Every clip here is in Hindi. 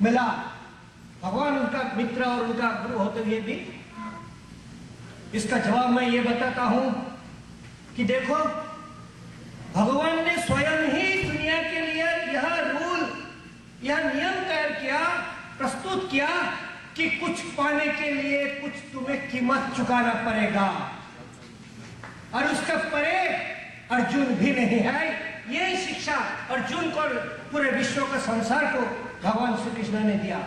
मिला, भगवान उनका मित्र और उनका गुरु होते हुए भी। इसका जवाब मैं ये बताता हूं कि देखो, भगवान ने स्वयं ही दुनिया के लिए यह रूल, यह नियम तैयार किया, प्रस्तुत किया कि कुछ पाने के लिए कुछ तुम्हें कीमत चुकाना पड़ेगा, और उसका परे अर्जुन भी नहीं है। यही शिक्षा अर्जुन को, पूरे विश्व का, संसार को भगवान श्री कृष्ण ने दिया।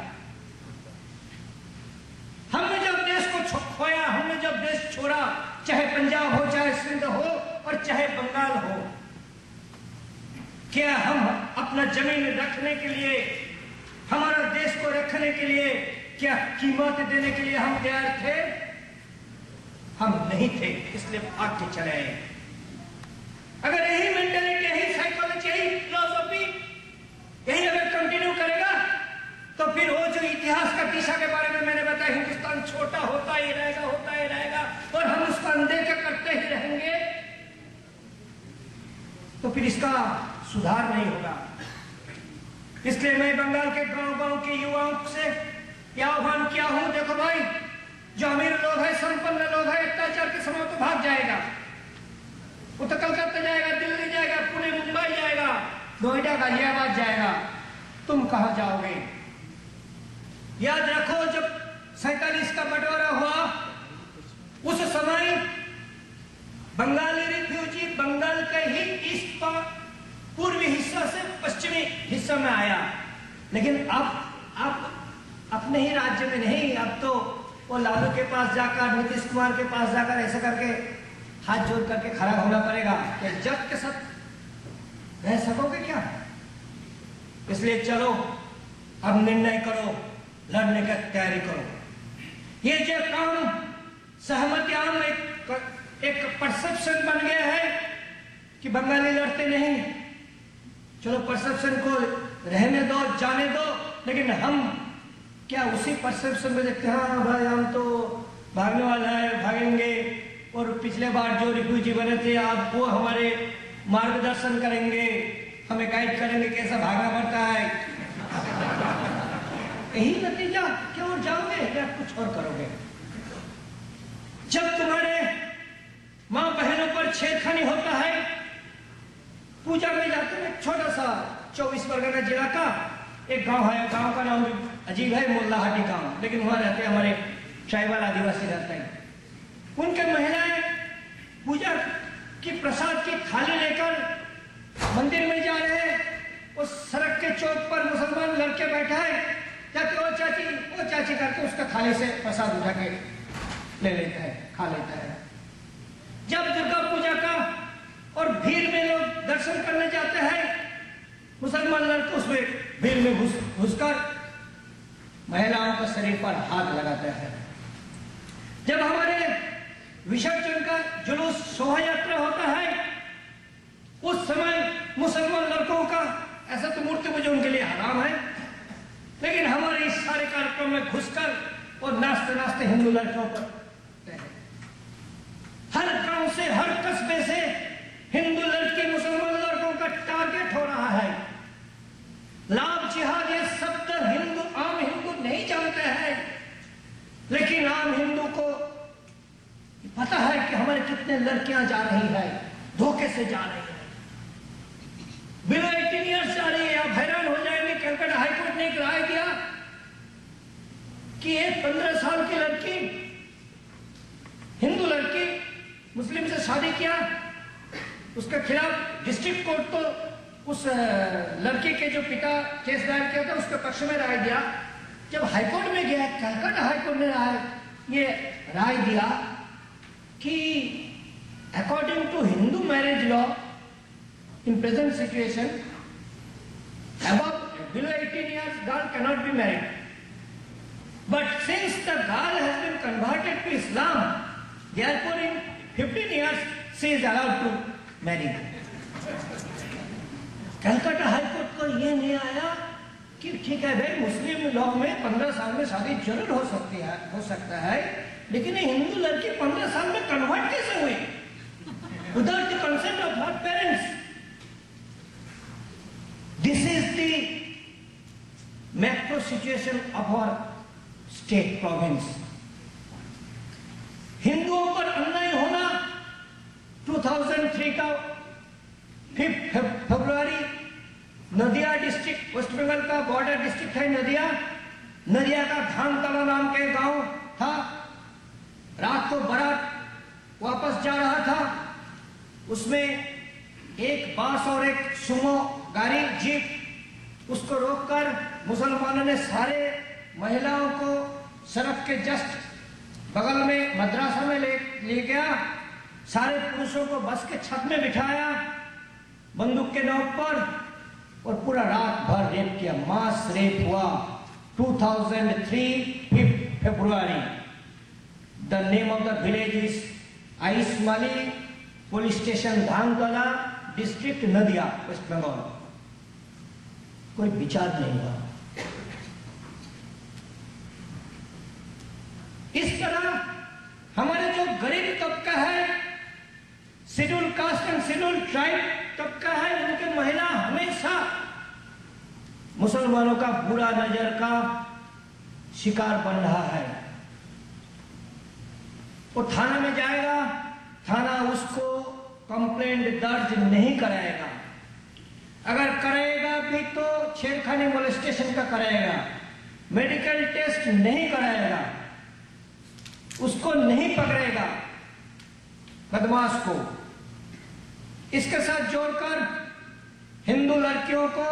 हमने जब देश को खोया, हमने जब देश छोड़ा, चाहे पंजाब हो, चाहे सिंध हो और चाहे बंगाल हो, क्या हम अपना जमीन रखने के लिए, हमारा देश को रखने के लिए क्या कीमत देने के लिए हम तैयार थे? हम नहीं थे, इसलिए भाग के चले आए। अगर यही मेंटेलिटी, यही साइकोलॉजी, यही फिलॉसफी, यही अगर कंटिन्यू करेगा तो फिर वो जो इतिहास का दिशा के बारे में मैंने बताया, हिंदुस्तान छोटा होता ही रहेगा, होता ही रहेगा, और हम उसको अनदेखा करते ही रहेंगे, तो फिर इसका सुधार नहीं होगा। इसलिए मैं बंगाल के गांव-गांव के युवाओं से यह आह्वान किया हूं, देखो भाई, जो अमीर लोग हैं, संपन्न लोग हैं, अत्याचार के समय तो भाग जाएगा, वो तो कलकत्ता जाएगा, दिल्ली जाएगा, पुणे मुंबई जाएगा, नोएडा गाजियाबाद जाएगा, तुम कहां जाओगे? याद रखो, जब 47 का बंटवारा हुआ, उस समय बंगाली रिफ्यूजी बंगाल के ही ईस्ट पूर्वी हिस्सा से पश्चिमी हिस्सा में आया, लेकिन अब अपने ही राज्य में नहीं, अब तो वो लालू के पास जाकर, नीतीश कुमार के पास जाकर ऐसा करके हाथ जोड़ करके खड़ा होना पड़ेगा कि जग के साथ रह सकोगे क्या? इसलिए चलो, अब निर्णय करो, लड़ने की तैयारी करो। ये जो काम सहमति आम एक परसेप्शन बन गया है कि बंगाली लड़ते नहीं, चलो परसेप्शन को रहने दो, जाने दो, लेकिन हम क्या उसी परसेप्शन में देखते हैं, हाँ भाई हम तो भागने वाला है, भागेंगे, और पिछले बार जो रिफ्यूजी बने थे आप वो हमारे मार्गदर्शन करेंगे, हमें गाइड करेंगे कैसा भागना पड़ता है। यही नतीजा, क्या और जाओगे या कुछ और करोगे? जब तुम्हारे मां बहनों पर छेड़खानी होता है, पूजा में जाते हैं, छोटा सा 24 परगना जिला का एक गांव है, गांव का नाम अजीब है, मोल्लाहाटी गांव, लेकिन वहां रहते हैं हमारे ट्राइबल आदिवासी रहते हैं। उनके महिलाएं पूजा की प्रसाद की थाली लेकर मंदिर में जा रहे हैं, उस सड़क के चौक पर मुसलमान लड़के बैठा है, जाके ओ चाची करके उसका थाली से प्रसाद उठा के ले लेता है, खा लेता है। जब दुर्गा पूजा का और भीड़ में लोग दर्शन करने जाते हैं, मुसलमान लड़के उसमें भीड़ में घुसकर महिलाओं के शरीर पर हाथ लगाते हैं। जब हमारे विसर्जन का जुलूस शोभा यात्रा होता है, उस समय मुसलमान लड़कों का ऐसा तो मूर्ति पूजा उनके लिए हराम है, लेकिन हमारे इस सारे कार्यक्रम में घुसकर और नाचते नाचते हिंदू लड़कों पर, हर गांव से, हर कस्बे से हिंदू लड़के मुसलमान लड़कों का टारगेट हो रहा है। लाभ जिहाद ये शब्द हिंदू, आम हिंदू नहीं जानते हैं, लेकिन आम हिंदू को पता है कि हमारे कितने लड़कियां जा रही है, धोखे से जा रही है, बिना 18 ईयर्स जा रही है। आप हैरान हो जाएंगे, कलकत्ता हाईकोर्ट ने एक राय दिया कि एक 15 साल की लड़की, हिंदू लड़की, मुस्लिम से शादी किया, उसके खिलाफ डिस्ट्रिक्ट कोर्ट तो उस लड़के के जो पिता केस दायर किया था उसके पक्ष में राय दिया। जब हाईकोर्ट में गया, कलकत्ता हाईकोर्ट ने ये राय दिया कि according to Hindu marriage law in present situation, above below 18 years girl cannot be married, but since the girl has been converted to Islam, therefore in 15 years she is allowed to marry. Calcutta high court को ये नहीं आया कि ठीक है भाई, मुस्लिम लॉ में 15 साल में शादी जरूर हो सकता है, लेकिन हिंदू लड़की 15 साल में कन्वर्ट कैसे हुई without the consent of her parents? This is the macro situation of our state province. हिंदुओं पर अन्याय होना 2003 का 5 फरवरी नदिया डिस्ट्रिक्ट, वेस्ट बंगाल का बॉर्डर डिस्ट्रिक्ट है नदिया, नदिया का धानतला नाम के गांव था। रात को बारात वापस जा रहा था, उसमें एक बास और एक सुमो गाड़ी जीप, उसको रोककर मुसलमानों ने सारे महिलाओं को सड़क के जस्ट बगल में मद्रासा में ले गया, सारे पुरुषों को बस के छत में बिठाया बंदूक के नोक पर, और पूरा रात भर रेप किया, मास रेप हुआ। 2003 5 फरवरी। The name of the village is आइसमाली, police station Dhantala, district Nadia, West Bengal. कोई विचार नहीं हुआ। इस तरह हमारे जो गरीब तबका है, schedule caste and schedule tribe तबका है, उनके महिला हमेशा मुसलमानों का बुरा नजर का शिकार बन रहा है। वो थाना में जाएगा, थाना उसको कंप्लेंट दर्ज नहीं कराएगा, अगर करेगा भी तो छेड़खानी मोलेस्टेशन का कराएगा, मेडिकल टेस्ट नहीं कराएगा, उसको नहीं पकड़ेगा बदमाश को। इसके साथ जोड़कर हिंदू लड़कियों को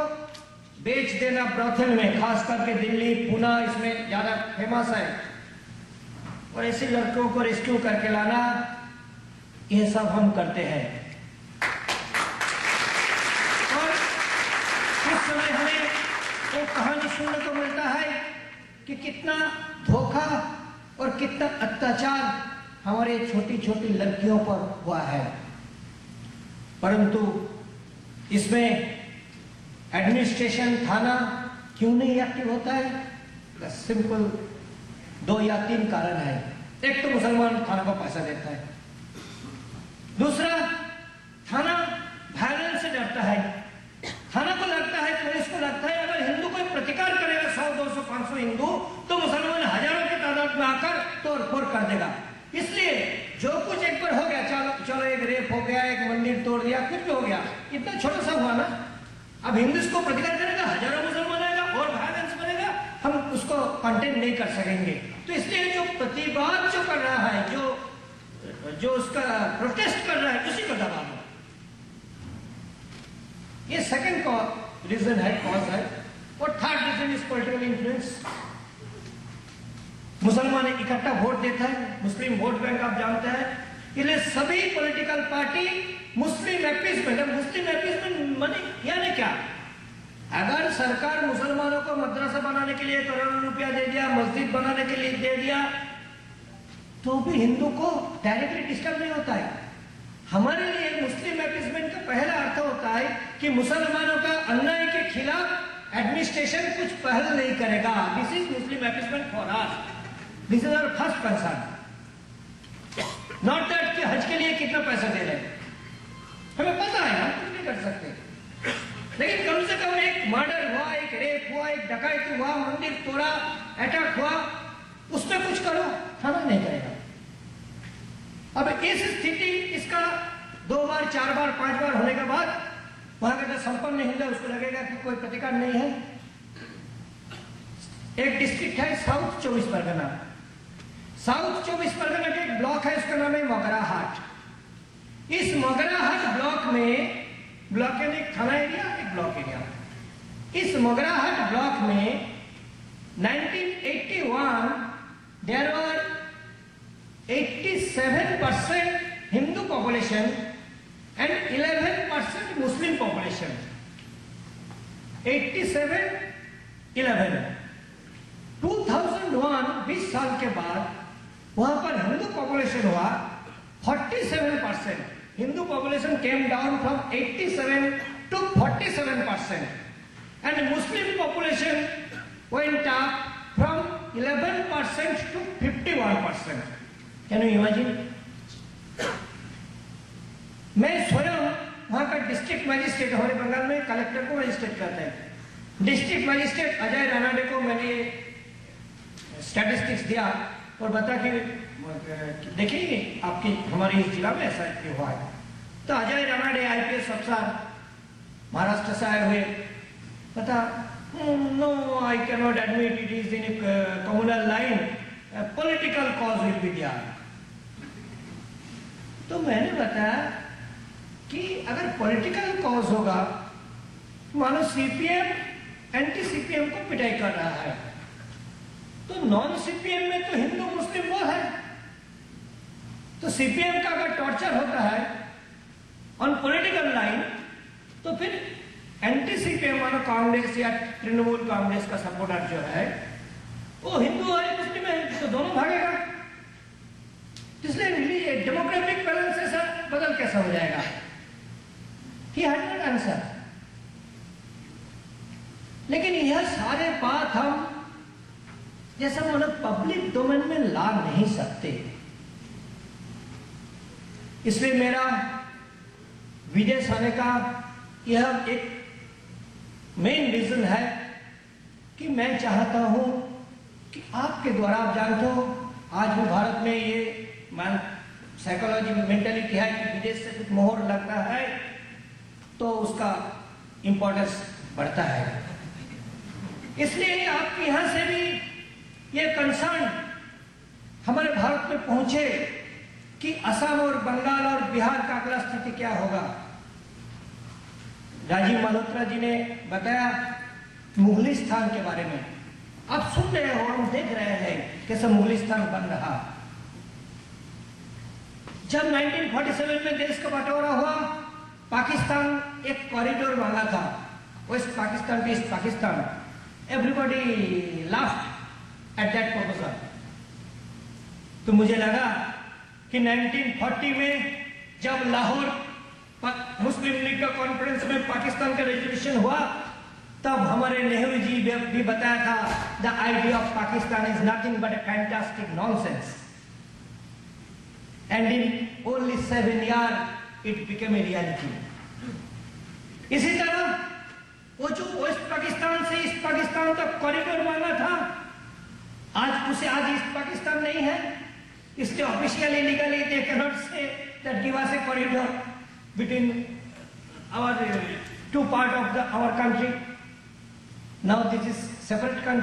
बेच देना ब्रॉथल में, खास करके दिल्ली पुणे इसमें ज्यादा फेमस है, और ऐसी लड़कियों को रेस्क्यू करके लाना, ये सब हम करते हैं। और उस समय हमें एक कहानी सुनने को मिलता है कि कितना धोखा और कितना अत्याचार हमारे छोटी छोटी लड़कियों पर हुआ है। परंतु इसमें एडमिनिस्ट्रेशन थाना क्यों नहीं एक्टिव होता है? सिंपल 2 या 3 कारण है। एक तो मुसलमान थाना को पैसा देता है, दूसरा थाना वायलेंस से डरता है। थाना को लगता है, पुलिस को लगता है, अगर हिंदू कोई प्रतिकार करेगा 100, 200, 500 हिंदू, तो मुसलमान हजारों की तादाद में आकर तोड़ फोड़ कर देगा। इसलिए जो कुछ एक बार हो गया, चलो एक रेप हो गया, एक मंदिर तोड़ दिया, कुछ भी हो गया, इतना छोटा सा हुआ ना, अब हिंदू इसको प्रतिकार करेगा, हजारों मुसलमान आएगा और वायलेंस बनेगा, हम उसको कंटेन नहीं कर सकेंगे। तो इसलिए जो प्रतिवाद जो कर रहा है, जो उसका प्रोटेस्ट कर रहा है, उसी को दबा दो। ये सेकंड रीजन है, कॉज है। और third reason is political influence. मुसलमान इकट्ठा वोट देता है, मुस्लिम वोट बैंक आप जानते हैं, इसलिए सभी पॉलिटिकल पार्टी मुस्लिम अपीसमेंट। मुस्लिम अपीसमेंट मनी यानी क्या? अगर सरकार मुसलमानों को मदरसा बनाने के लिए करोड़ों रुपया दे दिया, मस्जिद बनाने के लिए दे दिया, तो भी हिंदू को डायरेक्टली डिस्टर्ब नहीं होता है। हमारे लिए मुस्लिम अपीसमेंट का पहला अर्थ होता है कि मुसलमानों का अन्याय के खिलाफ एडमिनिस्ट्रेशन कुछ पहल नहीं करेगा। This is Muslim appeasement for us, this is our first concern. Not that कि हज के लिए कितना पैसा दे रहे हैं, हमें पता है, हम कुछ नहीं कर सकते, लेकिन कम से कम एक मर्डर हुआ, एक रेप हुआ, एक डकैती हुआ, मंदिर तोड़ा, अटैक हुआ, उसमें कुछ करो, थाना नहीं करेगा। अब इस स्थिति, इसका 2 बार 4 बार 5 बार होने के बाद वहां का जो संपन्न हिंदू, उसको लगेगा कि कोई प्रतिकार नहीं है। एक डिस्ट्रिक्ट है साउथ 24 परगना। साउथ 24 परगना का एक ब्लॉक है, उसका नाम है मोगराहाट। इस मोगराहाट ब्लॉक में, ब्लॉक यानी एक थाना एरिया, एक ब्लॉक एरिया, इस मोगराहाट ब्लॉक में 1981 there were 87% Hindu population and 11% Muslim population. 87, 11. 2001 20 साल के बाद वहां पर हिंदू पॉपुलेशन हुआ 47%. Hindu population came down from 87 to 47%, and Muslim population went up from 11% to 51%. Can you imagine? मैं स्वयं वहां का डिस्ट्रिक्ट मजिस्ट्रेट, हमारे बंगाल में कलेक्टर को मजिस्ट्रेट कहते हैं, डिस्ट्रिक्ट मजिस्ट्रेट अजय रानाडे को मैंने स्टैटिस्टिक्स दिया और बता कि देखिए आपकी हमारे इस जिला में ऐसा हुआ है। तो अजय रानाडे आईपीएस अफसर महाराष्ट्र से आए हुए बता, no I can not admit, it is in communal line, political cause will be there. तो मैंने बताया कि अगर पॉलिटिकल कॉज होगा, मानो सीपीएम एंटी सीपीएम को पिटाई कर रहा है, तो नॉन सीपीएम में तो हिंदू मुस्लिम वो है। तो सीपीएम का अगर टॉर्चर होता है ऑन पॉलिटिकल लाइन, तो फिर एंटी सीपीएम मानो कांग्रेस या तृणमूल कांग्रेस का सपोर्टर जो है वो हिंदू है मुस्लिम है, तो दोनों भागेगा। इसलिए डेमोक्रेटिक बैलेंस ऐसा बदल कैसा हो जाएगा? He had not answer. लेकिन यह सारे बात हम जैसा मानो पब्लिक डोमेन में ला नहीं सकते। इसलिए मेरा विदेश आने का यह एक मेन रीजन है कि मैं चाहता हूं कि आपके द्वारा, आप जानते हो आज भी भारत में ये साइकोलॉजी मेंटेलिटी है कि विदेश से कुछ मोहर लगता है तो उसका इंपॉर्टेंस बढ़ता है। इसलिए आपके यहां से भी ये कंसर्न हमारे भारत में पहुंचे कि असम और बंगाल और बिहार का अगला स्थिति क्या होगा। राजीव मल्होत्रा जी ने बताया मुगलिस्तान के बारे में। आप सुन रहे हो, हम देख रहे हैं कैसे मुगलिस्तान बन रहा। जब 1947 में देश का बंटवारा हुआ, पाकिस्तान एक कॉरिडोर मांगा था, west Pakistan to east Pakistan. Everybody laughed at that proposal. तो मुझे लगा कि 1940 में जब लाहौर मुस्लिम लीग का कॉन्फ्रेंस में पाकिस्तान का रेजोल्यूशन हुआ, तब हमारे नेहरू जी भी बताया था the idea of Pakistan is nothing but A fantastic nonsense, and in only 7 years it became a reality. इसी तरह वो जो वेस्ट पाकिस्तान से ईस्ट पाकिस्तान तक कॉरिडोर मांगा था, आज ईस्ट पाकिस्तान नहीं है, इसलिए officially legally they can not say that give us A corridor between our two part of our country. Now this is separate country.